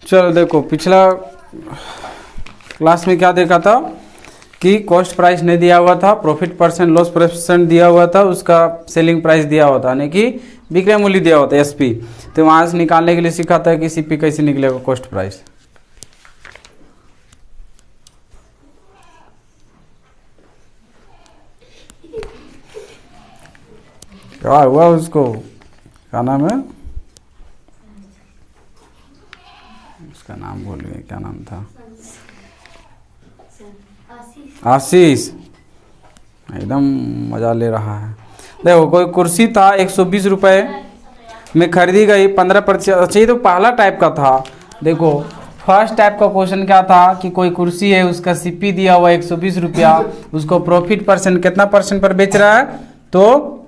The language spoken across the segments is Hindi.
चलो देखो, पिछला क्लास में क्या देखा था कि कॉस्ट प्राइस नहीं दिया हुआ था, प्रॉफिट परसेंट लॉस परसेंट दिया हुआ था, उसका सेलिंग प्राइस दिया हुआ था, यानी कि विक्रय मूल्य दिया हुआ था एसपी। तो वहाँ से निकालने के लिए सीखा था कि सीपी कैसे निकलेगा कॉस्ट प्राइस। क्या हुआ उसको, क्या नाम है उसका, नाम भूल गए, क्या नाम था, आशीष, एकदम मजा ले रहा है। देखो कोई कुर्सी था 120 रुपये में खरीदी गई 15%। अच्छा ये तो पहला टाइप का था। देखो फर्स्ट टाइप का क्वेश्चन क्या था कि कोई कुर्सी है, उसका सीपी दिया हुआ 120 रुपया, उसको प्रॉफिट परसेंट कितना परसेंट पर बेच रहा है, तो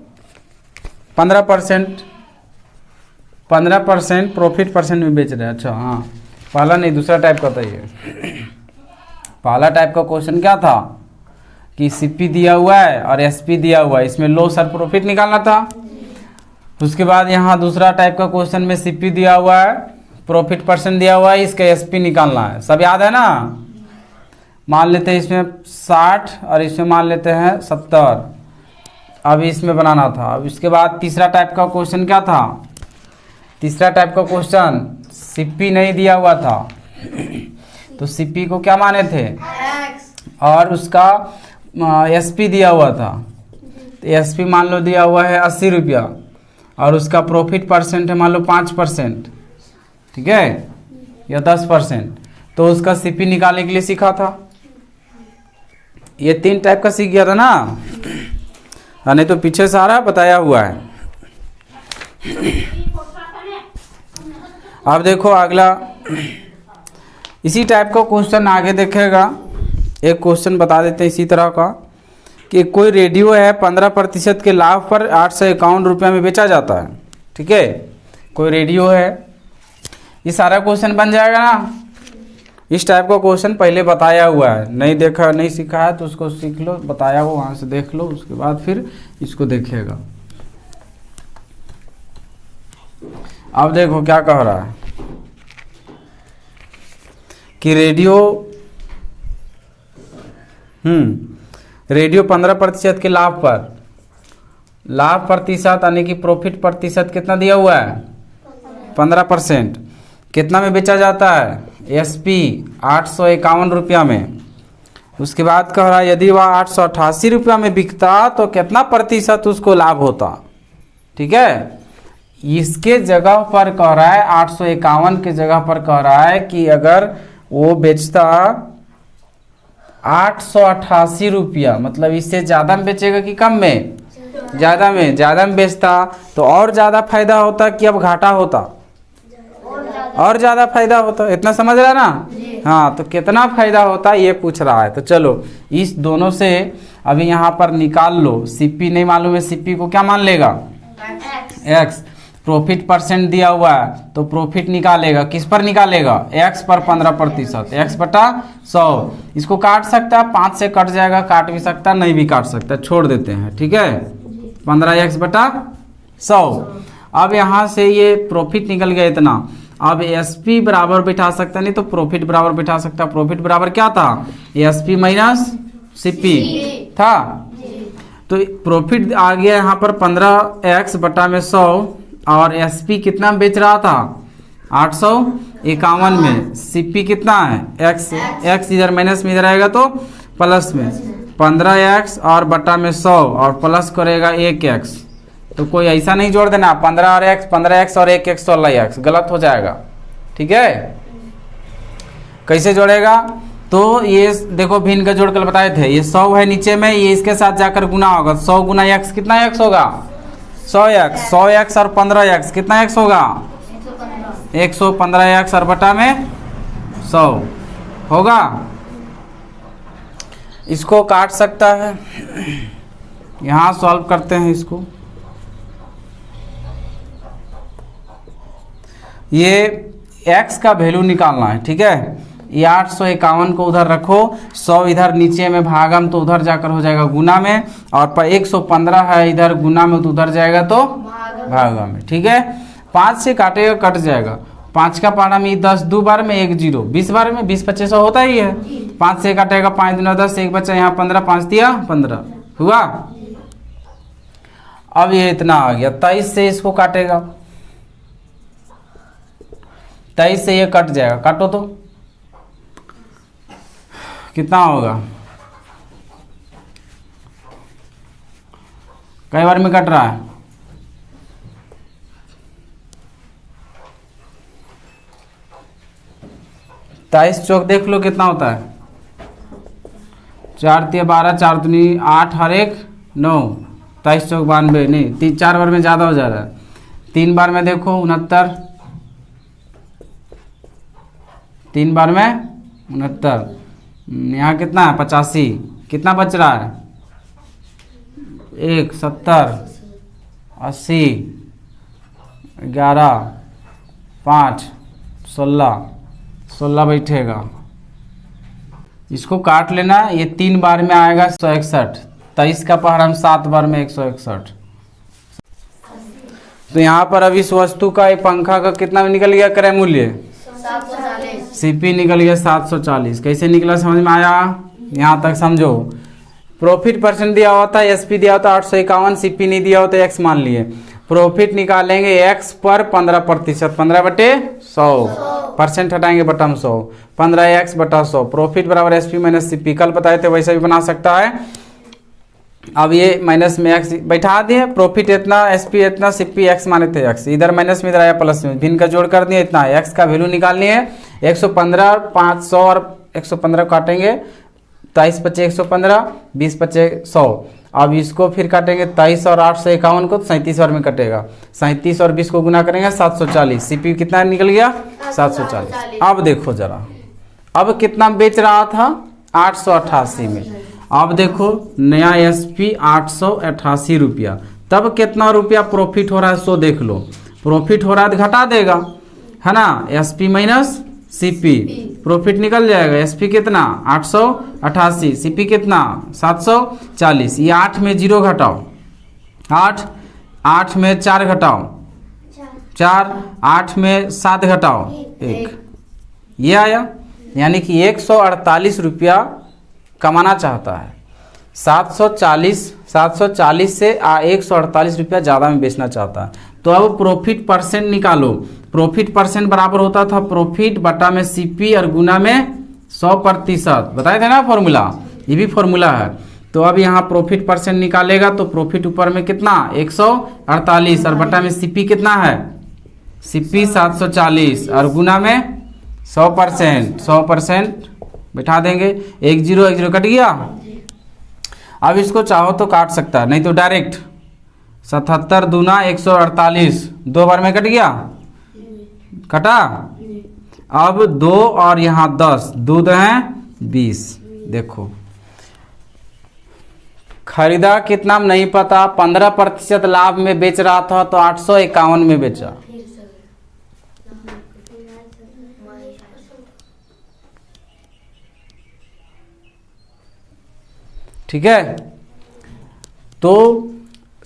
15%, 15% प्रॉफिट परसेंट में बेच रहे हैं। अच्छा हाँ, पहला नहीं दूसरा टाइप का था ये। पहला टाइप का क्वेश्चन क्या था कि सीपी दिया हुआ है और एसपी दिया हुआ है, इसमें लॉस और प्रॉफिट निकालना था। उसके बाद यहाँ दूसरा टाइप का क्वेश्चन में सीपी दिया हुआ है, प्रॉफिट परसेंट दिया हुआ है, इसका एसपी निकालना है। सब याद है ना। मान लेते हैं इसमें 60 और इसमें मान लेते हैं 70, अभी इसमें बनाना था। अब इसके बाद तीसरा टाइप का क्वेश्चन क्या था, तीसरा टाइप का क्वेश्चन सीपी नहीं दिया हुआ था, तो सीपी को क्या माने थे और उसका एसपी दिया हुआ था, तो एसपी मान लो दिया हुआ है 80 रुपया और उसका प्रॉफिट परसेंट है मान लो 5%, ठीक है, या 10%, तो उसका सीपी निकालने के लिए सीखा था। ये 3 टाइप का सीख गया था ना, नहीं तो पीछे सारा बताया हुआ है। अब देखो अगला इसी टाइप का क्वेश्चन आगे देखेगा। एक क्वेश्चन बता देते हैं इसी तरह का कि कोई रेडियो है 15% के लाभ पर 851 रुपये में बेचा जाता है, ठीक है, कोई रेडियो है। ये सारा क्वेश्चन बन जाएगा ना। इस टाइप का क्वेश्चन पहले बताया हुआ है, नहीं देखा नहीं सीखा है तो उसको सीख लो, बताया हुआ वहाँ से देख लो, उसके बाद फिर इसको देखिएगा। अब देखो क्या कह रहा है कि रेडियो 15% के लाभ पर, लाभ प्रतिशत यानी कि प्रॉफिट प्रतिशत कितना दिया हुआ है 15%, कितना में बेचा जाता है एसपी 851 रुपया में। उसके बाद कह रहा है यदि वह 888 रुपया में बिकता तो कितना प्रतिशत उसको लाभ होता, ठीक है। इसके जगह पर कह रहा है 851 के जगह पर कह रहा है कि अगर वो बेचता 888 रुपया, मतलब इससे ज़्यादा में बेचेगा कि कम में, ज़्यादा में, ज़्यादा में बेचता तो और ज़्यादा फायदा होता कि अब घाटा होता, और ज़्यादा फायदा होता। इतना समझ रहा ना। हाँ, तो कितना फायदा होता ये पूछ रहा है। तो चलो इस दोनों से अभी यहाँ पर निकाल लो। सीपी नहीं मालूम है, सीपी को क्या मान लेगा एक्स, प्रॉफिट परसेंट दिया हुआ है तो प्रॉफिट निकालेगा, किस पर निकालेगा एक्स पर 15%, एक्स बटा 100। इसको काट सकता है, 5 से कट जाएगा, काट भी सकता है, नहीं भी काट सकता, छोड़ देते हैं, ठीक है, 15x बटा 100। अब यहाँ से ये प्रॉफिट निकल गया इतना। अब एसपी बराबर बिठा सकता, नहीं तो प्रॉफिट बराबर बिठा सकता। प्रॉफिट बराबर क्या था एसपी माइनस सीपी था, तो प्रॉफिट आ गया यहाँ पर 15x बटा में 100 और एसपी कितना बेच रहा था 851 में, सीपी कितना है एक्स, एक्स इधर माइनस में इधर आएगा तो प्लस में 15x और बटा में 100 और प्लस करेगा 1x। तो कोई ऐसा नहीं जोड़ देना 15x और 1x 16x, गलत हो जाएगा, ठीक है। कैसे जोड़ेगा तो ये देखो भिन्न का जोड़ कर बताए थे, ये 100 है नीचे में, ये इसके साथ जाकर गुना होगा, 100 गुना x कितना x होगा 100x, 100x और 15x कितना x होगा 115x और बटा में 100 होगा। इसको काट सकता है, यहाँ सॉल्व करते हैं इसको। ये x का वैल्यू निकालना है, ठीक है। ये 851 को उधर रखो, 100 इधर नीचे में भागम तो उधर जाकर हो जाएगा गुना में, और 115 है इधर गुना में तो उधर जाएगा तो भागा में, ठीक है। 5 से काटेगा कट जाएगा, 5 का पहाड़ा में 10 2 बार में 1 0, 20 बार में 20 25 100 होता ही है। 5 से काटेगा 5 दूना 10, एक बच्चा यहाँ 15, 5 दिया 15 हुआ। अब ये इतना आ गया, 23 से इसको काटेगा, 23 से ये कट जाएगा, काटो तो कितना होगा, कई बार में कट रहा है, तेईस चौक देख लो कितना होता है, 4 तिया 12, 4 दूनी 8 और 1 9, 23 चौक 92, नहीं 4 बार में ज़्यादा हो जा रहा है, 3 बार में देखो 69, 3 बार में 69, यहाँ कितना है 85, कितना बच रहा है 1 70 80 11 5 16 बैठेगा, इसको काट लेना, ये 3 बार में आएगा 161, 23 का पहाड़ा में 7 बार में 161। तो यहाँ पर अब इस वस्तु का ये पंखा का कितना में निकल गया क्रय मूल्य, 740। सीपी निकल गया 740। कैसे निकला समझ में आया, यहाँ तक समझो। प्रॉफिट परसेंट दिया हुआ था, एसपी दिया होता 851, सीपी नहीं दिया होता एक्स मान लिए। प्रॉफिट निकालेंगे एक्स पर 15%, 15/100, परसेंट हटाएंगे बटा 100, 15x बटा 100, प्रॉफिट बराबर एसपी माइनस सीपी, कल बताए थे वैसा भी बना सकता है। अब ये माइनस में एक्स बैठा दिए, प्रॉफिट इतना, एसपी इतना, सीपी एक्स माने थे एक्स, इधर माइनस में इधर आया प्लस में, भिन्न का जोड़ कर दिया इतना, एक्स का वैल्यू निकालनी है 115, 500 और 115 काटेंगे, 23 पच्चे 115, 20 पच्चे 100। अब इसको फिर काटेंगे 23 और 851 को, तो 37 बार में कटेगा, 37 और 20 को गुना करेंगे 740, सीपी कितना निकल गया 740। अब देखो जरा, अब कितना बेच रहा था 888 में, अब देखो नया एसपी 888 रुपया, तब कितना रुपया प्रॉफिट हो रहा है सो देख लो, प्रॉफिट हो रहा है तो घटा देगा है ना, एसपी माइनस सीपी, प्रॉफिट निकल जाएगा, एसपी कितना 888, सीपी कितना 740, ये 8 में 0 घटाओ 8, 8 में 4 घटाओ 4, 8 में 7 घटाओ 1, ये आया, यानी कि 148 रुपया कमाना चाहता है, 740 से 148 रुपया ज़्यादा में बेचना चाहता है। तो अब प्रॉफिट परसेंट निकालो, प्रॉफिट परसेंट बराबर होता था प्रॉफिट बटा में सीपी और गुना में 100%, बताए थे ना फॉर्मूला, ये भी फॉर्मूला है। तो अब यहाँ प्रॉफिट परसेंट निकालेगा तो प्रॉफिट ऊपर में कितना 148 और बटा में सीपी कितना है, सीपी 740 और गुना में 100% बैठा देंगे, 1 0 कट गया। अब इसको चाहो तो काट सकता है, नहीं तो डायरेक्ट 77 दूना 148, 2 बार में कट गया, कटा। अब 2 और यहाँ 10, 2 हैं 20, देखो खरीदा कितना नहीं पता, 15% लाभ में बेच रहा था तो 851 में बेचा, ठीक है। तो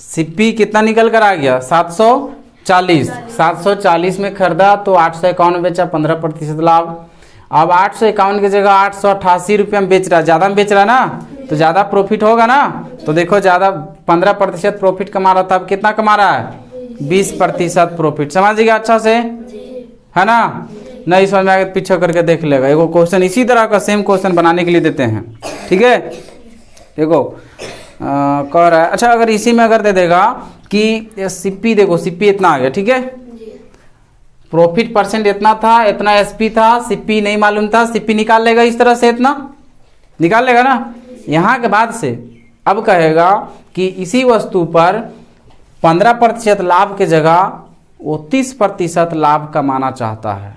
सीपी कितना निकल कर आ गया 740 में खरीदा तो 851 में बेचा, 15% लाभ। अब 851 की जगह 888 रुपये में बेच रहा, ज़्यादा में बेच रहा ना, तो ज़्यादा प्रॉफिट होगा ना। तो देखो ज़्यादा 15% प्रॉफिट कमा रहा था, अब कितना कमा रहा है 20% प्रॉफिट, समझ गया अच्छा से, है ना। नहीं समझ में आगे पीछे करके देख लेगा, एगो क्वेश्चन इसी तरह का सेम क्वेश्चन बनाने के लिए देते हैं, ठीक है। देखो कह रहा है, अच्छा अगर इसी में अगर दे देगा कि सीपी, देखो सीपी इतना आ गया, ठीक है, प्रॉफिट परसेंट इतना था, इतना एसपी था, सीपी नहीं मालूम था, सीपी निकाल लेगा इस तरह से, इतना निकाल लेगा ना। यहाँ के बाद से अब कहेगा कि इसी वस्तु पर 15% लाभ के जगह वो 30% लाभ कमाना चाहता है,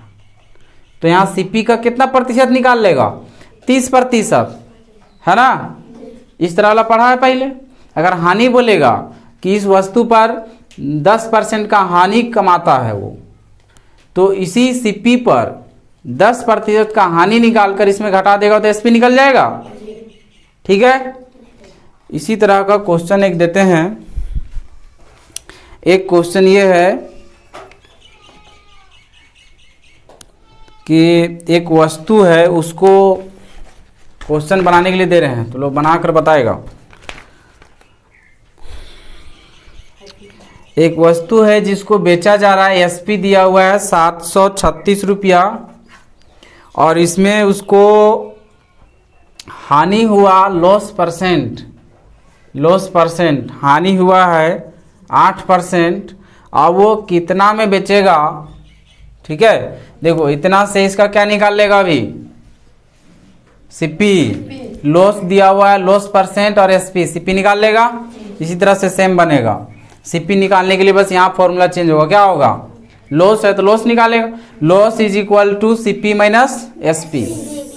तो यहाँ सीपी का कितना प्रतिशत निकाल लेगा 30%, है ना। इस तरह वाला पढ़ा है पहले। अगर हानि बोलेगा कि इस वस्तु पर 10% का हानि कमाता है वो, तो इसी सीपी पर 10% का हानि निकालकर इसमें घटा देगा तो एसपी निकल जाएगा, ठीक है। इसी तरह का क्वेश्चन एक देते हैं, एक क्वेश्चन ये है कि एक वस्तु है, उसको क्वेश्चन बनाने के लिए दे रहे हैं, तो लोग बना कर बताएगा। एक वस्तु है जिसको बेचा जा रहा है, एसपी दिया हुआ है 736 रुपया, और इसमें उसको हानि हुआ लॉस परसेंट हानि हुआ है 8%। अब वो कितना में बेचेगा? ठीक है, देखो इतना से इसका क्या निकाल लेगा अभी? सीपी। लॉस दिया हुआ है, लॉस परसेंट और एसपी, सीपी निकाल लेगा। इसी तरह से सेम बनेगा। सीपी निकालने के लिए बस यहाँ फॉर्मूला चेंज होगा, क्या होगा? लॉस है तो लॉस निकालेगा, loss is equal to CP minus SP,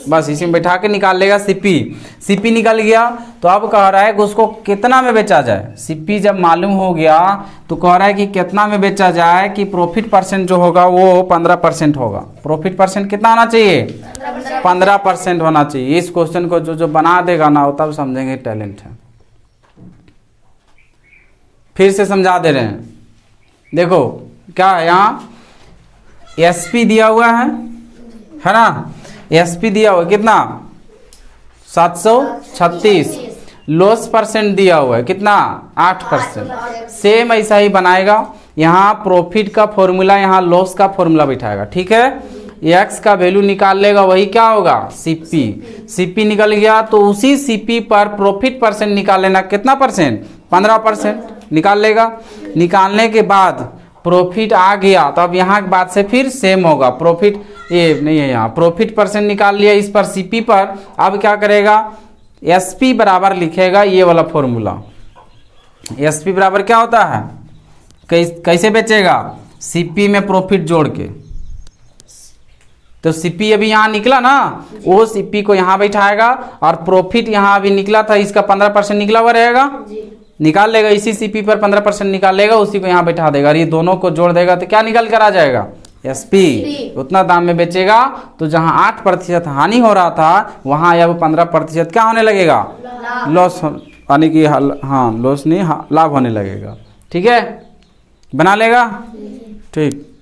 बस इसी में बैठा के निकाल लेगा सीपी। सीपी निकल गया, तो अब कह रहा है कि उसको कितना में बेचा जाए। सीपी जब मालूम हो गया तो कह रहा है कि कितना में बेचा जाए, कि प्रॉफिट परसेंट जो होगा वो 15% होगा। प्रॉफिट परसेंट कितना होना चाहिए? 15% होना चाहिए। इस क्वेश्चन को जो बना देगा ना, वो तब समझेंगे टैलेंट है। फिर से समझा दे रहे हैं, देखो क्या है यहाँ, एसपी दिया हुआ है ना, एसपी दिया हुआ कितना? 736। लॉस परसेंट दिया हुआ है कितना? 8%। सेम ऐसा ही बनाएगा, यहाँ प्रॉफिट का फॉर्मूला, यहाँ लॉस का फॉर्मूला बिठाएगा। ठीक है, एक्स का वैल्यू निकाल लेगा, वही क्या होगा? सीपी। सीपी निकल गया तो उसी सीपी पर प्रॉफिट परसेंट निकाल लेना, कितना परसेंट? 15% निकाल लेगा। निकालने के बाद प्रॉफिट आ गया, तो अब यहाँ के बाद से फिर सेम होगा। प्रॉफिट ये नहीं है, यहाँ प्रॉफिट परसेंट निकाल लिया इस पर सीपी पर। अब क्या करेगा? एसपी बराबर लिखेगा ये वाला फॉर्मूला। एसपी बराबर क्या होता है? कैसे बेचेगा? सीपी में प्रॉफिट जोड़ के। तो सीपी अभी यहाँ निकला ना, वो सीपी को यहाँ बैठाएगा, और प्रॉफिट यहाँ अभी निकला था, इसका 15% निकला हुआ रहेगा, निकाल लेगा। इसी सीपी पर 15% निकाल लेगा, उसी को यहाँ बैठा देगा, और ये दोनों को जोड़ देगा तो क्या निकल कर आ जाएगा? एसपी। उतना दाम में बेचेगा, तो जहाँ 8% हानि हो रहा था, वहाँ अब 15% क्या होने लगेगा? लॉस, यानी कि हाँ लॉस नहीं, हाँ लाभ होने लगेगा। ठीक है, बना लेगा। ठीक।